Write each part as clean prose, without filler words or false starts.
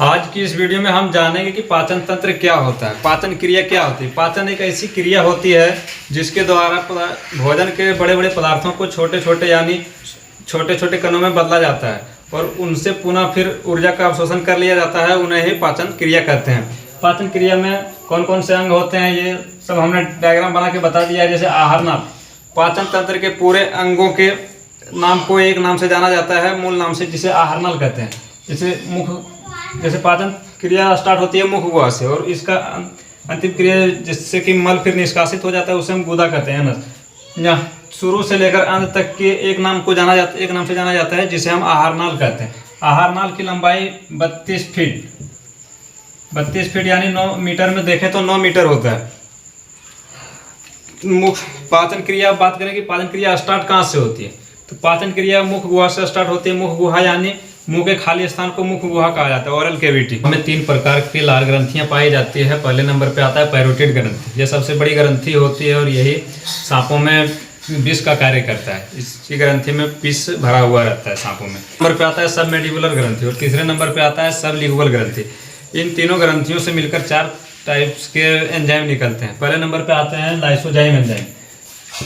आज की इस वीडियो में हम जानेंगे कि पाचन तंत्र क्या होता है, पाचन क्रिया क्या होती है। पाचन एक ऐसी क्रिया होती है जिसके द्वारा भोजन के बड़े बड़े पदार्थों को छोटे छोटे यानी छोटे छोटे कणों में बदला जाता है और उनसे पुनः फिर ऊर्जा का अवशोषण कर लिया जाता है। उन्हें ही पाचन क्रिया कहते हैं। पाचन क्रिया में कौन कौन से अंग होते हैं ये सब हमने डायग्राम बना के बता दिया है। जैसे आहार नाल, पाचन तंत्र के पूरे अंगों के नाम को एक नाम से जाना जाता है, मूल नाम से, जिसे आहार नाल कहते हैं। जैसे पाचन क्रिया स्टार्ट होती है मुख गुहा से और इसका अंतिम क्रिया जिससे कि मल फिर निष्कासित हो जाता है उसे हम गुदा कहते हैं। यहाँ शुरू से लेकर अंत तक के एक नाम से जाना जाता है जिसे हम आहार नाल कहते हैं। आहार नाल की लंबाई 32 फीट यानी 9 मीटर में देखें तो 9 मीटर होता है। मुख पाचन क्रिया बात करें कि पाचन क्रिया स्टार्ट कहाँ से होती है, तो पाचन क्रिया मुख गुहा से स्टार्ट होती है। मुख गुहा यानी मुंह के खाली स्थान को मुख गुहा कहा जाता है, ओरल कैविटी। हमें 3 प्रकार की लाल ग्रंथियां पाई जाती है। पहले नंबर पे आता है पैरोटिड ग्रंथि। यह सबसे बड़ी ग्रंथि होती है और यही सांपों में विष का कार्य करता है। इसी ग्रंथि में विष भरा हुआ रहता है सांपों में। नंबर पे आता है सब मेडिबुलर ग्रंथि और तीसरे नंबर पे आता है सब लिगुअल ग्रंथि। इन तीनों ग्रंथियों से मिलकर 4 टाइप्स के एंजाइम निकलते हैं। पहले नंबर पे आते हैं लाइसोजाइम एंजाइम।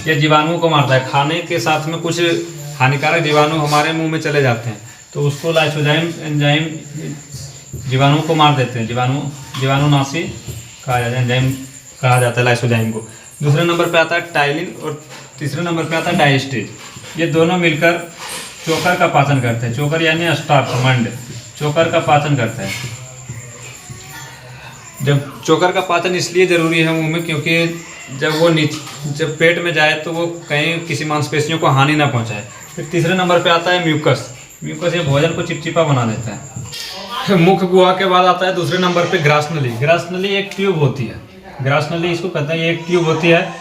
ये जीवाणुओं को मारता है। खाने के साथ में कुछ हानिकारक जीवाणु हमारे मुंह में चले जाते हैं तो उसको लाइसोजाइम एंजाइम जीवाणुओं को मार देते हैं। जीवाणुनाशी कहा जाता है, एंजाइम कहा जाता है लाइसोजाइम को। दूसरे नंबर पे आता है टाइलिन और तीसरे नंबर पे आता है डायस्टेज। ये दोनों मिलकर चोकर का पाचन करते हैं। चोकर यानी स्टार्च, मंड, चोकर का पाचन करता है। जब चोकर का पाचन इसलिए जरूरी है मुंह में क्योंकि जब पेट में जाए तो वो कहीं किसी मांसपेशियों को हानि ना पहुंचाए। फिर तीसरे नंबर पे आता है म्यूकस। म्यूकस ये भोजन को चिपचिपा बना देता है। मुख गुहा के बाद आता है दूसरे नंबर पे ग्रासनली। ग्रासनली एक ट्यूब होती है। ग्रासनली इसको कहते हैं, ये एक ट्यूब होती है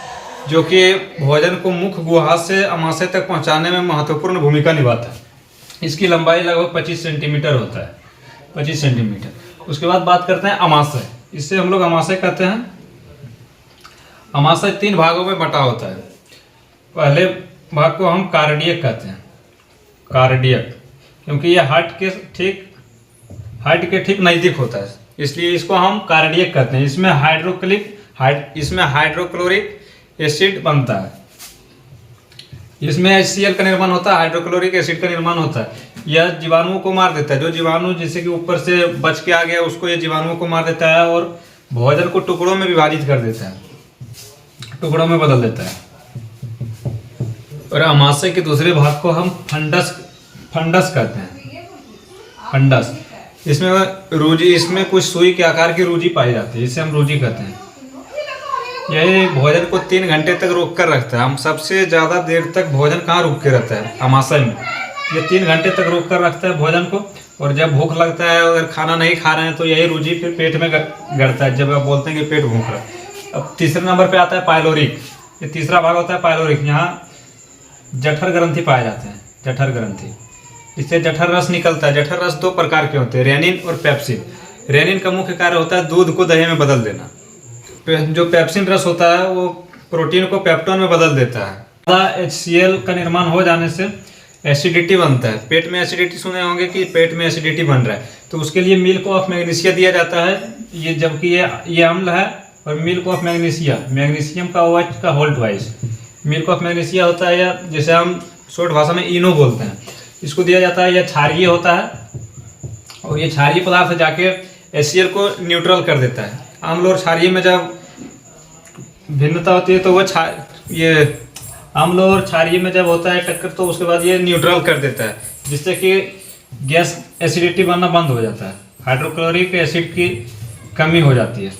जो कि भोजन को मुख गुहा से अमाशय तक पहुंचाने में महत्वपूर्ण भूमिका निभाता है। इसकी लंबाई लगभग 25 सेंटीमीटर होता है, 25 सेंटीमीटर। उसके बाद बात करते हैं अमाशय। इससे हम लोग अमाशय कहते हैं। अमाशय 3 भागों में बटा होता है। पहले भाग को हम कार्डियक कहते हैं, कार्डियक, क्योंकि ये हार्ट के ठीक नज़दीक होता है, इसलिए इसको हम कार्डियक कहते हैं। इसमें हाइड्रोक्लोरिक एसिड बनता है। इसमें HCl का निर्माण होता है, हाइड्रोक्लोरिक एसिड का निर्माण होता है। यह जीवाणुओं को मार देता है। जो जीवाणु जैसे कि ऊपर से बच के आ गया उसको ये जीवाणुओं को मार देता है और भोजन को टुकड़ों में विभाजित कर देता है, टुकड़ों में बदल देता है। और अमाशय के दूसरे भाग को हम फंडस कहते हैं, फंडस। इसमें कुछ सुई के आकार की रूजी पाई जाती है, इसे हम रूजी कहते हैं। यह भोजन को 3 घंटे तक रोक कर रखता है। हम सबसे ज़्यादा देर तक भोजन कहाँ रुक के रहता है, अमाशय में। ये 3 घंटे तक रोक कर रखता है भोजन को और जब भूख लगता है अगर खाना नहीं खा रहे हैं तो यही रूजी फिर पेट में गड़ता है जब आप बोलते हैं कि पेट भूख रहा है। अब तीसरे नंबर पे आता है पाइलोरिक। ये तीसरा भाग होता है पाइलोरिक। यहाँ जठर ग्रंथि पाए जाते हैं, जठर ग्रंथि। इससे जठर रस निकलता है। जठर रस 2 प्रकार के होते हैं, रेनिन और पेप्सिन। रेनिन का मुख्य कार्य होता है दूध को दही में बदल देना। जो पेप्सिन रस होता है वो प्रोटीन को पेप्टोन में बदल देता है। ज़्यादा HCl का निर्माण हो जाने से एसिडिटी बनता है। पेट में एसिडिटी, सुने होंगे कि पेट में एसिडिटी बन रहा है तो उसके लिए मिल्क ऑफ मैग्नीशिया दिया जाता है। ये जबकि ये अम्ल है और मिल्क ऑफ मैग्नीशियम का OH का whole twice. Milk of magnesia होता है या जैसे हम शॉर्ट भाषा में इनो बोलते हैं, इसको दिया जाता है। यह क्षारीय होता है और ये क्षारीय पदार्थ जाके HCl को न्यूट्रल कर देता है। अम्ल और क्षारीय में जब भिन्नता होती है तो वो ये अम्ल और क्षारीय में जब होता है टक्कर तो उसके बाद ये न्यूट्रल कर देता है, जिससे कि गैस एसिडिटी बनना बंद हो जाता है। हाइड्रोक्लोरिक एसिड की कमी हो जाती है।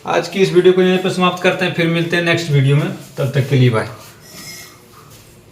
आज की इस वीडियो को यहीं पर समाप्त करते हैं, फिर मिलते हैं नेक्स्ट वीडियो में। तब तक के लिए बाय।